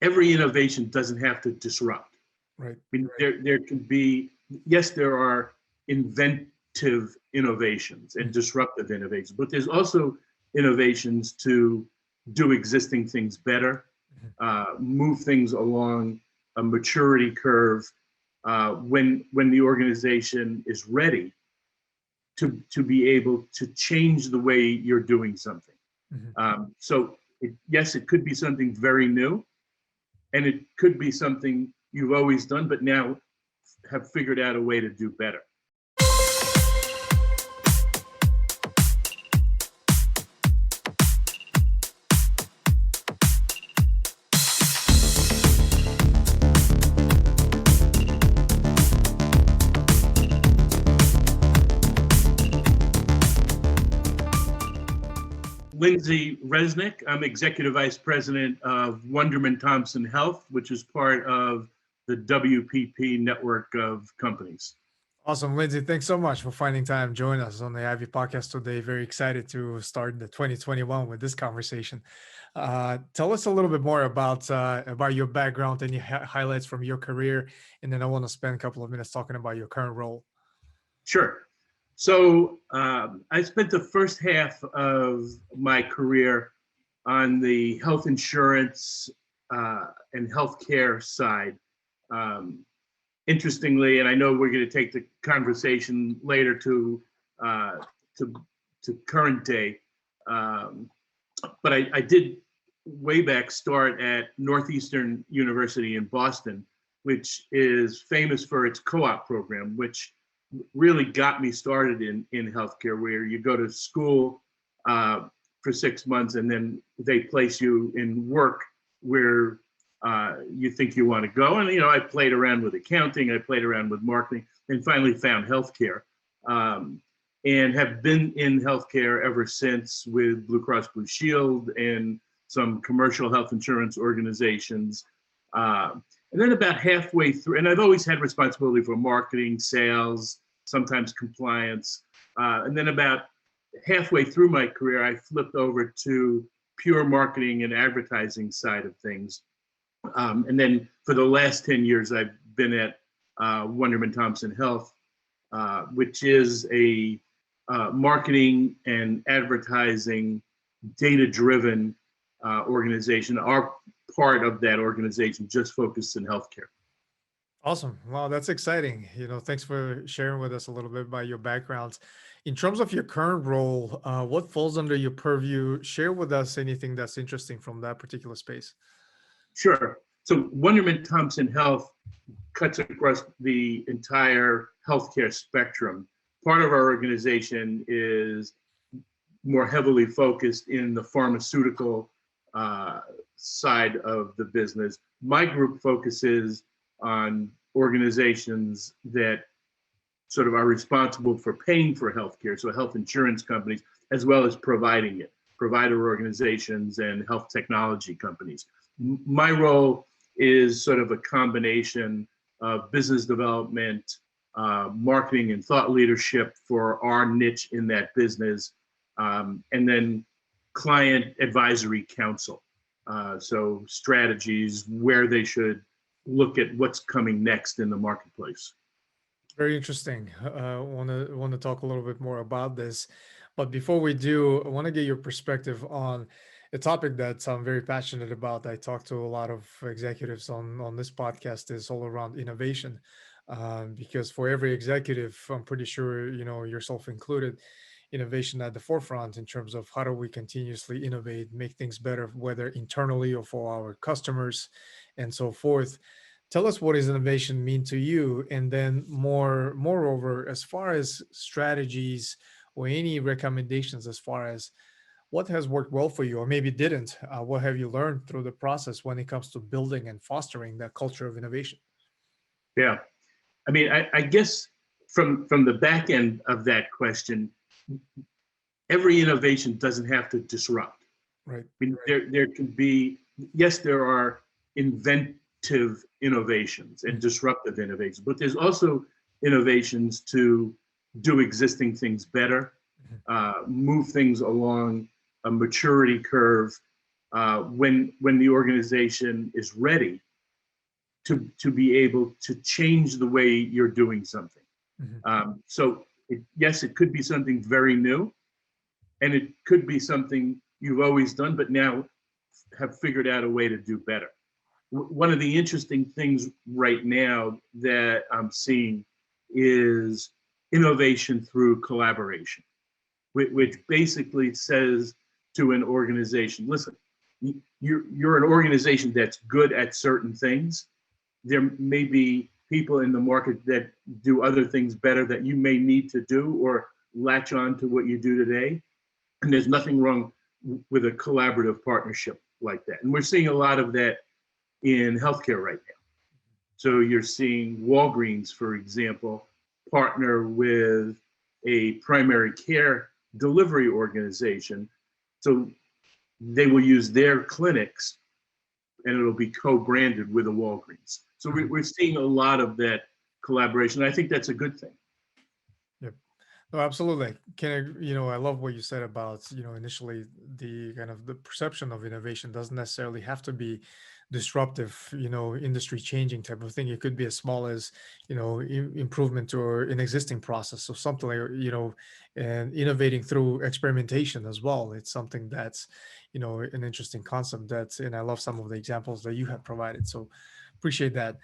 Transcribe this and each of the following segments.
every innovation doesn't have to disrupt. Right. I mean, there can be, yes, there are inventive innovations and disruptive innovations, but there's also innovations to do existing things better, move things along a maturity curve when the organization is ready to be able to change the way you're doing something. So yes, it could be something very new, and it could be something you've always done, but now have figured out a way to do better. Lindsay Resnick. I'm Executive Vice President of Wunderman Thompson Health, which is part of the WPP network of companies. Awesome, Lindsay. Thanks so much for finding time to join us on the Ivy podcast today. Very excited to start the 2021 with this conversation. Tell us a little bit more about your background, any highlights from your career, and then I want to spend a couple of minutes talking about your current role. Sure. So I spent the first half of my career on the health insurance and healthcare side. Interestingly, and I know we're going to take the conversation later to current day, but I did way back start at Northeastern University in Boston, which is famous for its co-op program, which really got me started in healthcare, where you go to school for 6 months and then they place you in work where you think you want to go. And, I played around with accounting, I played around with marketing, and finally found healthcare, and have been in healthcare ever since with Blue Cross Blue Shield and some commercial health insurance organizations. And then about halfway through, and I've always had responsibility for marketing, sales, sometimes compliance. And then about halfway through my career, I flipped over to pure marketing and advertising side of things. And then for the last 10 years, I've been at Wunderman Thompson Health, which is a marketing and advertising data-driven organization. Our part of that organization just focuses in healthcare. Awesome. Wow, that's exciting. Thanks for sharing with us a little bit about your background. In terms of your current role, what falls under your purview? Share with us anything that's interesting from that particular space. Sure. So Wunderman Thompson Health cuts across the entire healthcare spectrum. Part of our organization is more heavily focused in the pharmaceutical side of the business. My group focuses on organizations that sort of are responsible for paying for healthcare, so health insurance companies, as well as providing it, provider organizations and health technology companies. My role is sort of a combination of business development, marketing and thought leadership for our niche in that business, and then client advisory counsel. So strategies, where they should look at what's coming next in the marketplace. Very interesting. I want to talk a little bit more about this, but before we do, I want to get your perspective on a topic that I'm very passionate about. I talk to a lot of executives on this podcast, is all around innovation, because for every executive, I'm pretty sure, yourself included, innovation at the forefront in terms of how do we continuously innovate, make things better, whether internally or for our customers and so forth. Tell us, what does innovation mean to you? And then moreover, as far as strategies or any recommendations as far as what has worked well for you or maybe didn't, what have you learned through the process when it comes to building and fostering that culture of innovation? Yeah, I mean, I guess from the back end of that question, every innovation doesn't have to disrupt. Right. I mean, there can be, yes, there are inventive innovations and disruptive innovations, but there's also innovations to do existing things better, move things along a maturity curve when the organization is ready to be able to change the way you're doing something. So yes, it could be something very new, and it could be something you've always done, but now have figured out a way to do better. One of the interesting things right now that I'm seeing is innovation through collaboration, which basically says to an organization, listen, you're an organization that's good at certain things. There may be people in the market that do other things better that you may need to do or latch on to what you do today. And there's nothing wrong with a collaborative partnership like that. And we're seeing a lot of that in healthcare right now. So you're seeing Walgreens, for example, partner with a primary care delivery organization. So they will use their clinics and it'll be co-branded with a Walgreens. So we're seeing a lot of that collaboration. I think that's a good thing. Yep. No, absolutely. I love what you said about, initially the kind of the perception of innovation doesn't necessarily have to be disruptive, industry changing type of thing. It could be as small as, improvement to an existing process or something like, and innovating through experimentation as well. It's something that's, an interesting concept and I love some of the examples that you have provided. So appreciate that.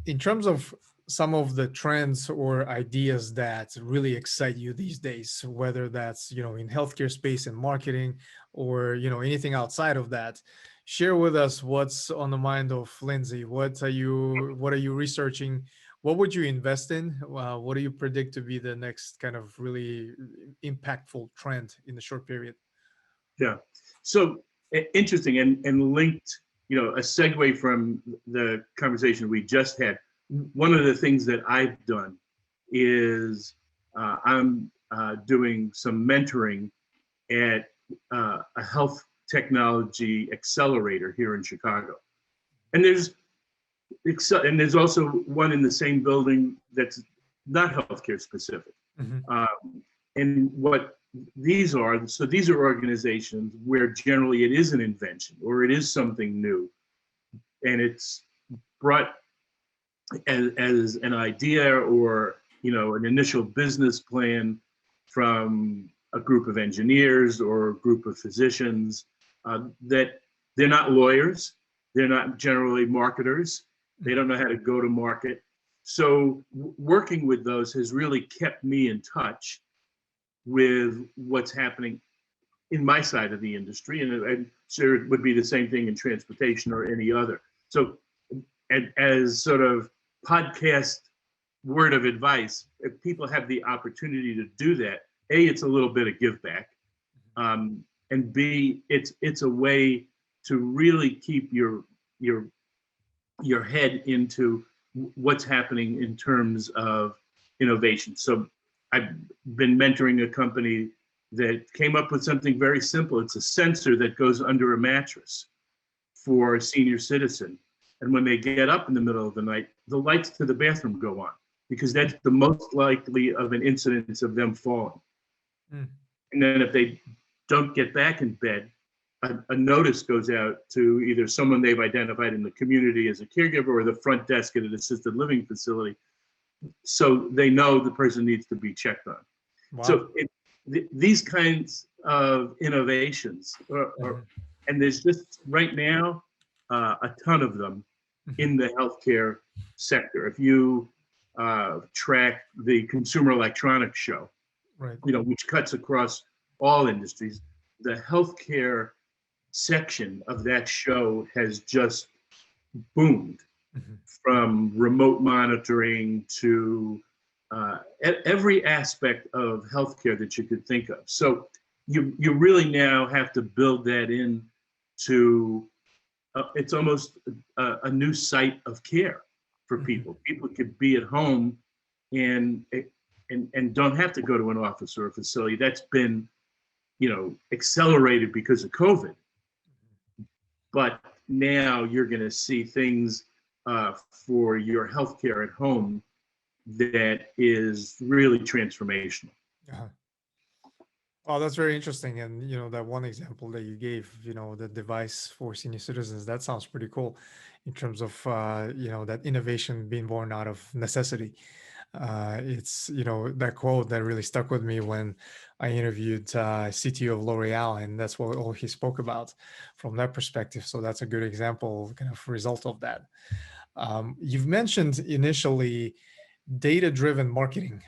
In terms of some of the trends or ideas that really excite you these days, whether that's, in healthcare space and marketing or, anything outside of that, share with us what's on the mind of Lindsay. What are you researching? What would you invest in? What do you predict to be the next kind of really impactful trend in the short period? Yeah. So interesting and linked, a segue from the conversation we just had. One of the things that I've done is I'm doing some mentoring at a health technology accelerator here in Chicago. And there's also one in the same building that's not healthcare specific. And what these are organizations where generally it is an invention or it is something new, and it's brought as an idea or an initial business plan from a group of engineers or a group of physicians that they're not lawyers, they're not generally marketers, they don't know how to go to market. So working with those has really kept me in touch with what's happening in my side of the industry, and I'm sure it would be the same thing in transportation or any other. So as sort of podcast word of advice, if people have the opportunity to do that, A, it's a little bit of give back, and B, it's a way to really keep your head into what's happening in terms of innovation. So I've been mentoring a company that came up with something very simple. It's a sensor that goes under a mattress for a senior citizen. And when they get up in the middle of the night, the lights to the bathroom go on because that's the most likely of an incidence of them falling. And then if they don't get back in bed, a notice goes out to either someone they've identified in the community as a caregiver or the front desk at an assisted living facility, so they know the person needs to be checked on. Wow. So these kinds of innovations and there's just right now a ton of them in the healthcare sector. If you track the Consumer Electronics Show, right, which cuts across all industries, the healthcare section of that show has just boomed. From remote monitoring to every aspect of healthcare that you could think of. So you really now have to build that in to, it's almost a new site of care for people. People could be at home and don't have to go to an office or a facility. That's been, accelerated because of COVID. But now you're going to see things for your healthcare at home that is really transformational. Oh, that's very interesting. And that one example that you gave, the device for senior citizens, that sounds pretty cool in terms of that innovation being born out of necessity. It's that quote that really stuck with me when I interviewed CTO of L'Oreal, and that's what all he spoke about from that perspective. So that's a good example, kind of result of that. You've mentioned initially data-driven marketing.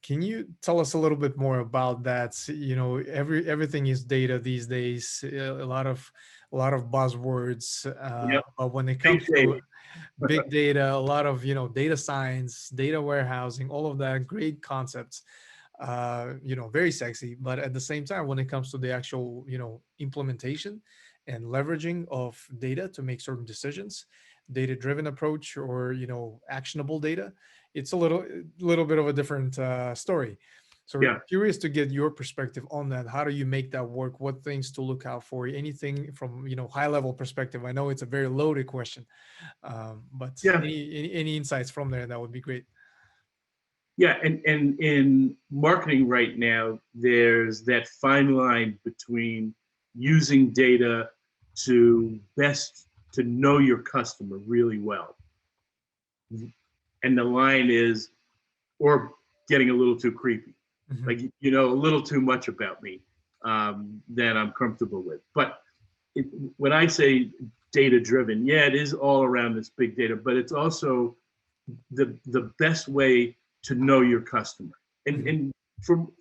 Can you tell us a little bit more about that? Everything is data these days. A lot of buzzwords, Yep. but when it Big comes data. to big data, a lot of data science, data warehousing, all of that great concepts. Very sexy, but at the same time, when it comes to the actual implementation and leveraging of data to make certain decisions, data driven approach, or actionable data, it's a little bit of a different story. So Yeah. curious to get your perspective on that. How do you make that work? What things to look out for? Anything from high level perspective? I know it's a very loaded question, but Yeah. any insights from there, that would be great. Yeah. And in marketing right now, there's that fine line between using data to best to know your customer really well. And the line is, or getting a little too creepy, Mhm. like, a little too much about me that I'm comfortable with. But it, when I say data driven, yeah, it is all around this big data, but it's also the best way to know your customer. And Mhm. and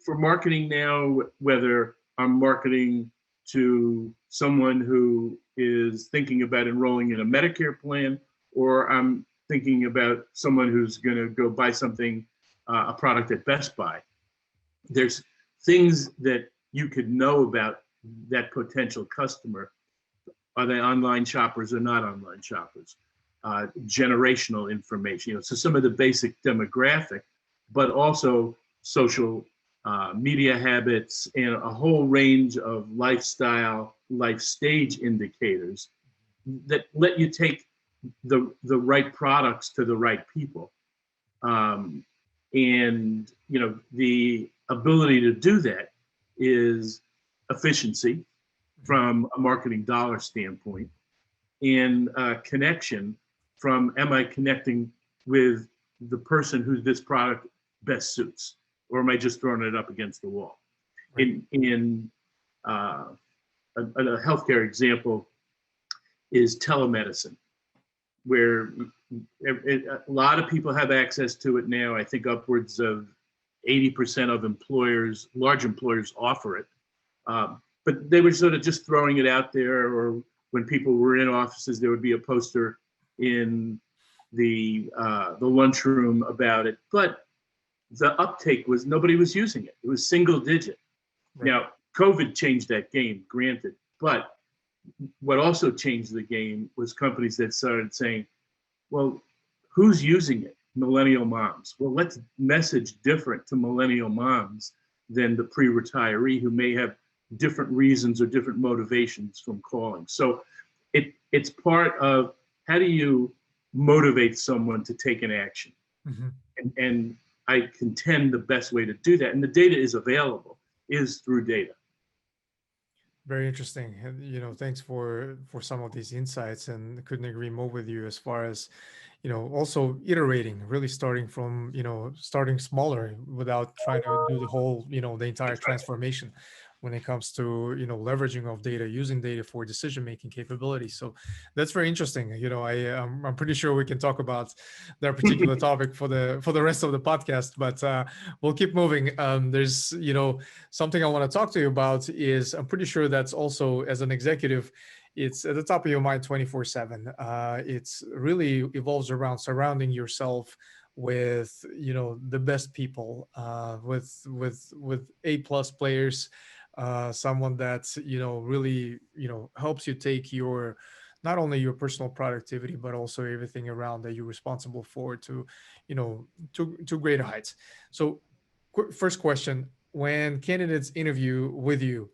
for marketing now, whether I'm marketing to someone who is thinking about enrolling in a Medicare plan, or I'm thinking about someone who's going to go buy something, a product at Best Buy, there's things that you could know about that potential customer. Are they online shoppers or not online shoppers? Generational information, so some of the basic demographic, but also social media habits and a whole range of lifestyle, life stage indicators that let you take the right products to the right people. Um, and the ability to do that is efficiency Mhm. from a marketing dollar standpoint, and connection from, am I connecting with the person who this product best suits, or am I just throwing it up against the wall? Right. In a healthcare example is telemedicine, where a lot of people have access to it now. I think upwards of 80% of employers, large employers, offer it. But they were sort of just throwing it out there, or when people were in offices, there would be a poster in the lunchroom about it. But the uptake was, nobody was using it. It was single digit. Right. Now, COVID changed that game, granted, but what also changed the game was companies that started saying, well, who's using it? Millennial moms. Well, let's message different to millennial moms than the pre-retiree who may have different reasons or different motivations from calling. So it's part of, how do you motivate someone to take an action? Mhm. And I contend the best way to do that, and the data is available, is through data. Very interesting. And, thanks for some of these insights, and couldn't agree more with you as far as, also iterating, really starting from, starting smaller without trying to do the whole, the entire transformation when it comes to, leveraging of data, using data for decision-making capabilities. So that's very interesting. I'm pretty sure we can talk about that particular topic for the rest of the podcast, but we'll keep moving. There's, something I want to talk to you about is, I'm pretty sure that's also, as an executive, it's at the top of your mind 24/7. It's really evolves around surrounding yourself with the best people, with A+ players, someone that really helps you take your, not only your personal productivity, but also everything around that you're responsible for to to greater heights. So first question: when candidates interview with you,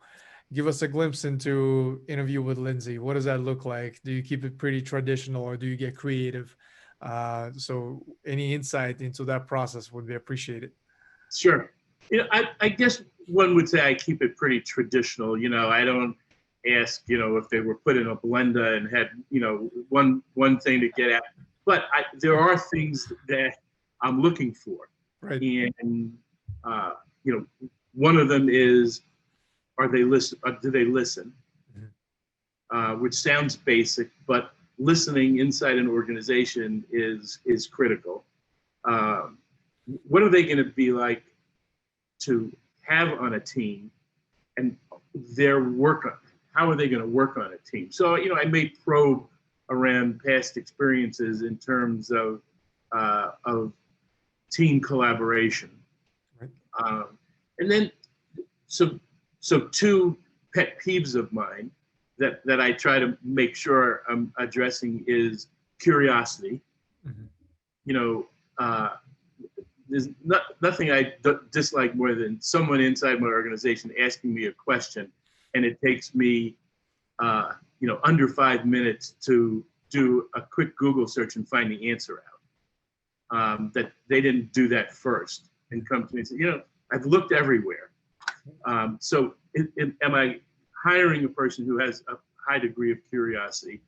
give us a glimpse into interview with Lindsay. What does that look like? Do you keep it pretty traditional, or do you get creative? So any insight into that process would be appreciated. Sure. I guess one would say I keep it pretty traditional. I don't ask, if they were put in a blender and had, one thing to get at. But there are things that I'm looking for. Right. And, one of them is, are they listen? Do they listen? Which sounds basic, but listening inside an organization is critical. What are they going to be like to have on a team, and how are they going to work on a team? So, I may probe around past experiences in terms of team collaboration. Right. And then, so two pet peeves of mine that I try to make sure I'm addressing is curiosity. There's nothing I dislike more than someone inside my organization asking me a question, and it takes me, under 5 minutes to do a quick Google search and find the answer out. That they didn't do that first and come to me and say, I've looked everywhere. So am I hiring a person who has a high degree of curiosity?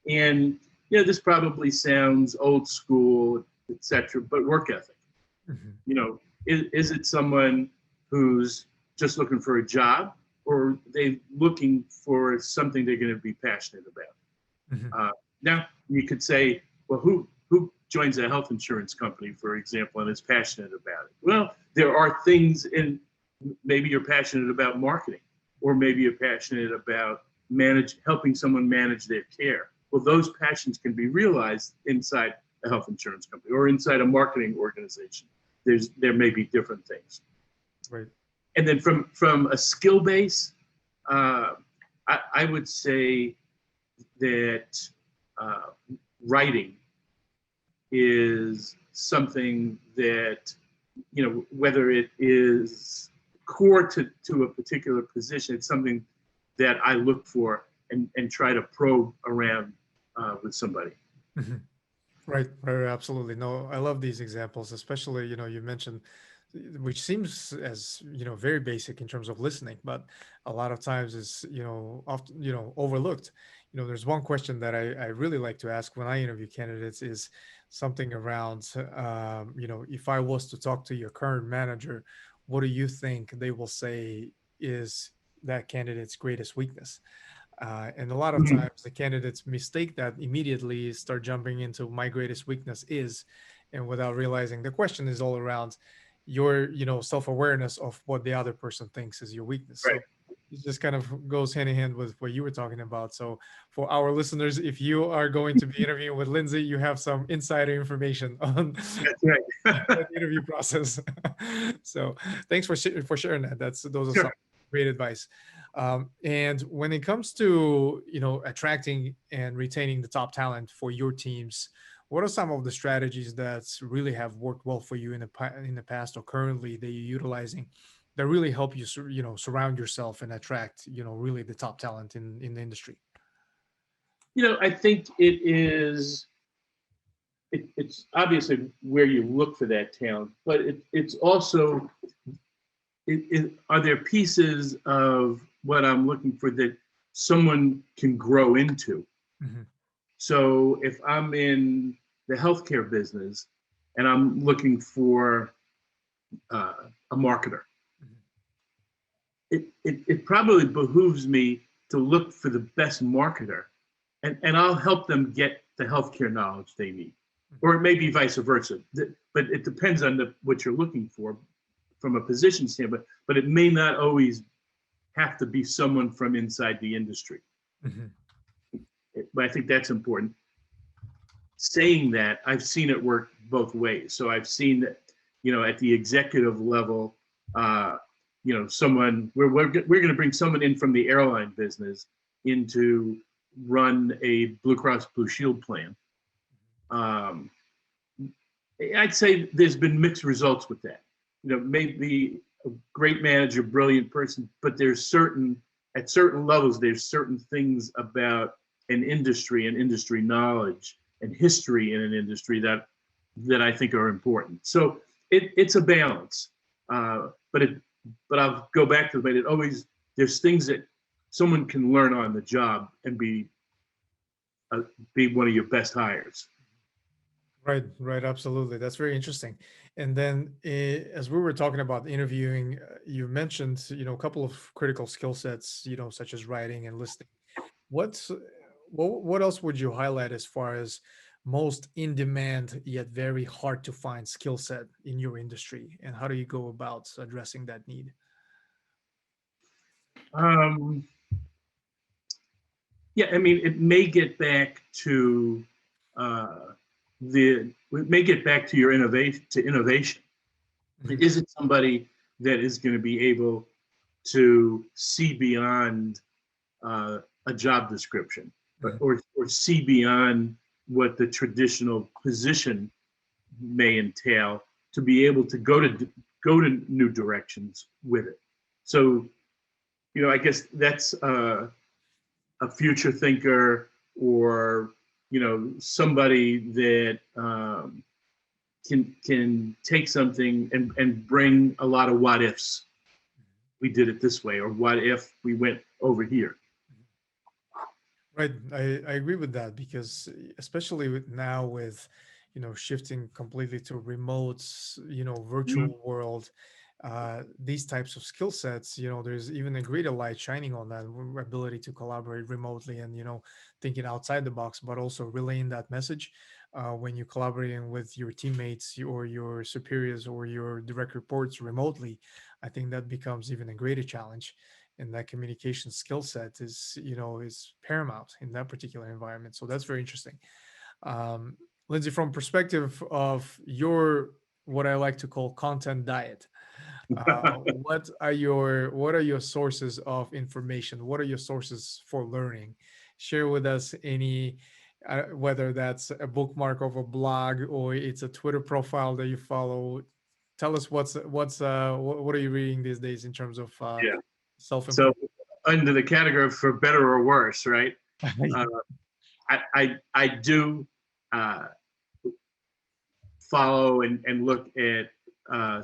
And, this probably sounds old school, et cetera, but work ethic. Is it someone who's just looking for a job, or are they looking for something they're going to be passionate about? Now, you could say, well, who joins a health insurance company, for example, and is passionate about it? Well, there are things maybe you're passionate about marketing, or maybe you're passionate about helping someone manage their care. Well, those passions can be realized inside a health insurance company or inside a marketing organization. There may be different things. Right. And then from a skill base, I would say that writing is something that, whether it is core to a particular position, it's something that I look for and try to probe around with somebody. Right, absolutely. No, I love these examples, especially, you mentioned, which seems as, very basic in terms of listening, but a lot of times is, often, overlooked. There's one question that I really like to ask when I interview candidates is something around, if I was to talk to your current manager, what do you think they will say is that candidate's greatest weakness? And a lot of times the candidates mistake that immediately, start jumping into my greatest weakness is, and without realizing the question is all around your, self-awareness of what the other person thinks is your weakness. Right. So it just kind of goes hand in hand with what you were talking about. So for our listeners, if you are going to be interviewing with Lindsay, you have some insider information on That's right. the interview process. So thanks for sharing that. Those are Sure. some great advice. And when it comes to, attracting and retaining the top talent for your teams, what are some of the strategies that really have worked well for you in the past or currently that you're utilizing that really help you, surround yourself and attract, really the top talent in the industry? I think it's obviously where you look for that talent, but it's also, are there pieces of what I'm looking for that someone can grow into? So if I'm in the healthcare business and I'm looking for a marketer, it probably behooves me to look for the best marketer, and I'll help them get the healthcare knowledge they need. Or it may be vice versa, but it depends on what you're looking for from a position standpoint, but it may not always have to be someone from inside the industry. But I think that's important. Saying that, I've seen it work both ways. So I've seen that, at the executive level, someone, we're going to bring someone in from the airline business in to run a Blue Cross Blue Shield plan. I'd say there's been mixed results with that. Maybe a great manager, brilliant person, but at certain levels, there's certain things about an industry and industry knowledge and history in an industry that I think are important. So it's a balance. But but I'll go back to it. It always, there's things that someone can learn on the job and be one of your best hires. Right, right, absolutely. That's very interesting. And then, as we were talking about interviewing, you mentioned, a couple of critical skill sets, such as writing and listening. What's what else would you highlight as far as most in demand yet very hard to find skill set in your industry, and how do you go about addressing that need? Um, yeah, I mean, it may get back to it may get back to your innovation. Mhm. Is it somebody that is going to be able to see beyond a job description, Mhm. or see beyond what the traditional position may entail, to be able to go to new directions with it? So, I guess that's a future thinker, or somebody that can take something and bring a lot of what ifs. We did it this way, or what if we went over here? Right, I agree with that because especially with now with shifting completely to remotes, Mhm. virtual world, these types of skill sets, there's even a greater light shining on that ability to collaborate remotely and thinking outside the box, but also relaying that message when you're collaborating with your teammates or your superiors or your direct reports remotely. I think that becomes even a greater challenge, and that communication skill set is paramount in that particular environment. So that's very interesting. um, Lindsay, from perspective of your what I like to call content diet, what are your sources of information? What are your sources for learning? Share with us any, whether that's a bookmark of a blog or it's a Twitter profile that you follow. Tell us what are you reading these days in terms of Yeah. self So, improvement. under the category for better or worse, right? Uh, I do uh, follow and look at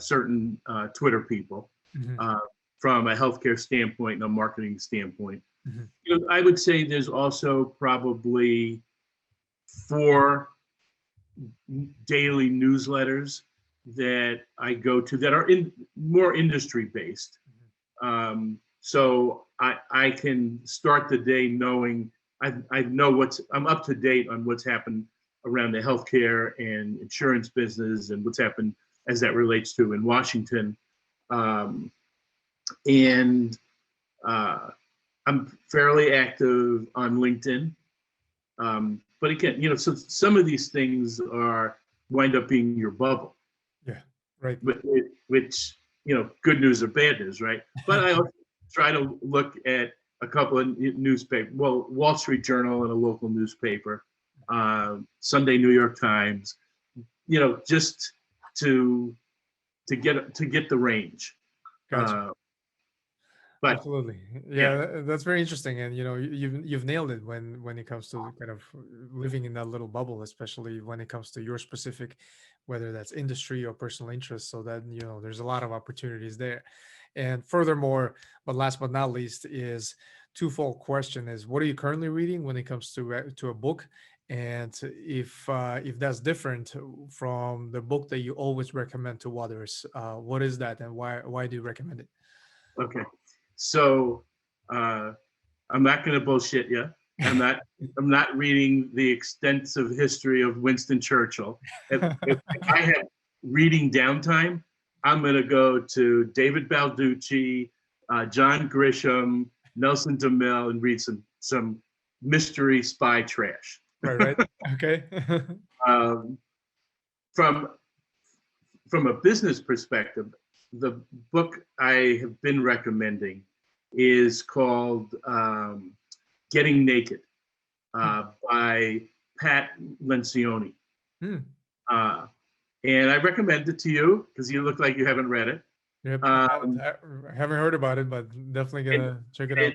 certain Twitter people, Mhm, uh, from a healthcare standpoint and a marketing standpoint. mhm, I would say there's also probably 4 daily newsletters that I go to that are more industry based. So I can start the day knowing I know I'm up to date on what's happened around the healthcare and insurance business, and what's happened as that relates to in Washington. Um, and uh, I'm fairly active on LinkedIn. But again, so some of these things are wind up being your bubble, yeah, right. which, good news or bad news, right? But I also try to look at a couple of newspaper, well, Wall Street Journal and a local newspaper, Sunday New York Times, just to get the range. Gotcha. Uh, but Absolutely. yeah, Yeah, that's very interesting. And you've nailed it when it comes to kind of living in that little bubble, especially when it comes to your specific, whether that's industry or personal interest. So that there's a lot of opportunities there. And furthermore, but last but not least, is twofold question: is what are you currently reading when it comes to a book? And if that's different from the book that you always recommend to others, what is that, and why do you recommend it? okay. So uh, I'm not going to bullshit you. I'm not. I'm not reading the extensive history of Winston Churchill. If I have reading downtime, I'm going to go to David Balducci, John Grisham, Nelson DeMille, and read some mystery spy trash. Right, right. Okay. Um, from from a business perspective, the book I have been recommending is called Getting Naked, Hmm, by Pat Lencioni. hmm. Uh, and I recommend it to you because you look like you haven't read it. Yep. Um, I haven't heard about it, but definitely and gonna check it out.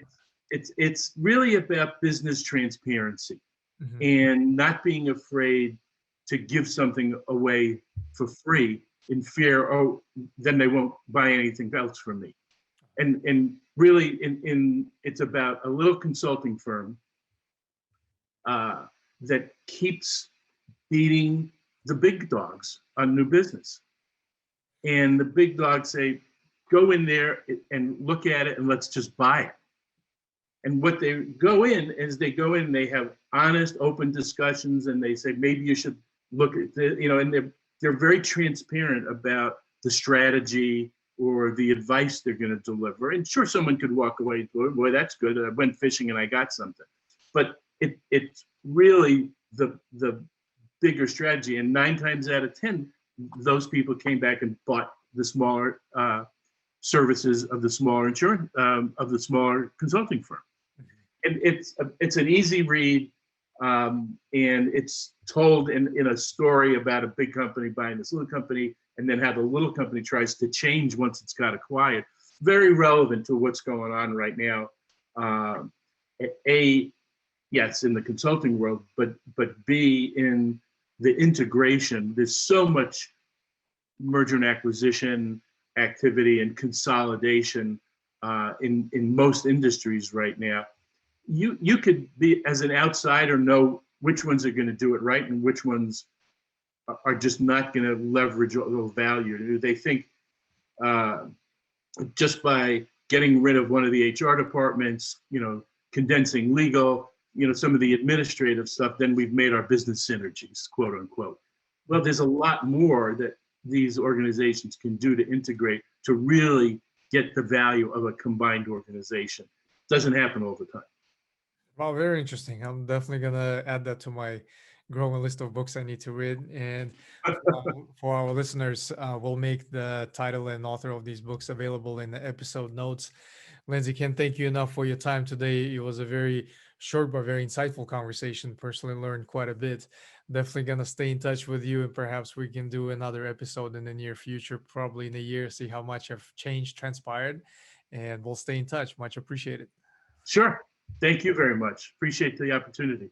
it's really about business transparency Hmm. and not being afraid to give something away for free, in fear, oh, then they won't buy anything else from me. And really, it's about a little consulting firm that keeps beating the big dogs on new business. And the big dogs say, go in there and look at it and let's just buy it. And what they go in is they go in, they have honest, open discussions, and they say, maybe you should look at this, and they're very transparent about the strategy or the advice they're going to deliver. And sure, someone could walk away and go, boy, that's good. I went fishing and I got something. But it's really the bigger strategy. And 9 times out of 10, those people came back and bought the smaller services of the smaller insurance, of the smaller consulting firm. And it's an easy read, and it's told in a story about a big company buying this little company, and then how the little company tries to change once it's got acquired. Very relevant to what's going on right now. Yes, in the consulting world, but B, in the integration. There's so much merger and acquisition activity and consolidation in most industries right now. You could be, as an outsider, know which ones are going to do it right and which ones are just not going to leverage or value. They think just by getting rid of one of the HR departments, condensing legal, some of the administrative stuff, then we've made our business synergies, quote unquote. Well, there's a lot more that these organizations can do to integrate to really get the value of a combined organization. Doesn't happen all the time. Wow, very interesting. I'm definitely gonna add that to my growing list of books I need to read. And for our listeners, we'll make the title and author of these books available in the episode notes. Lindsay, can't thank you enough for your time today. It was a very short but very insightful conversation. Personally learned quite a bit. Definitely gonna stay in touch with you, and perhaps we can do another episode in the near future, probably in a year, see how much have changed, transpired, and we'll stay in touch. Much appreciated. Sure. Thank you very much. Appreciate the opportunity.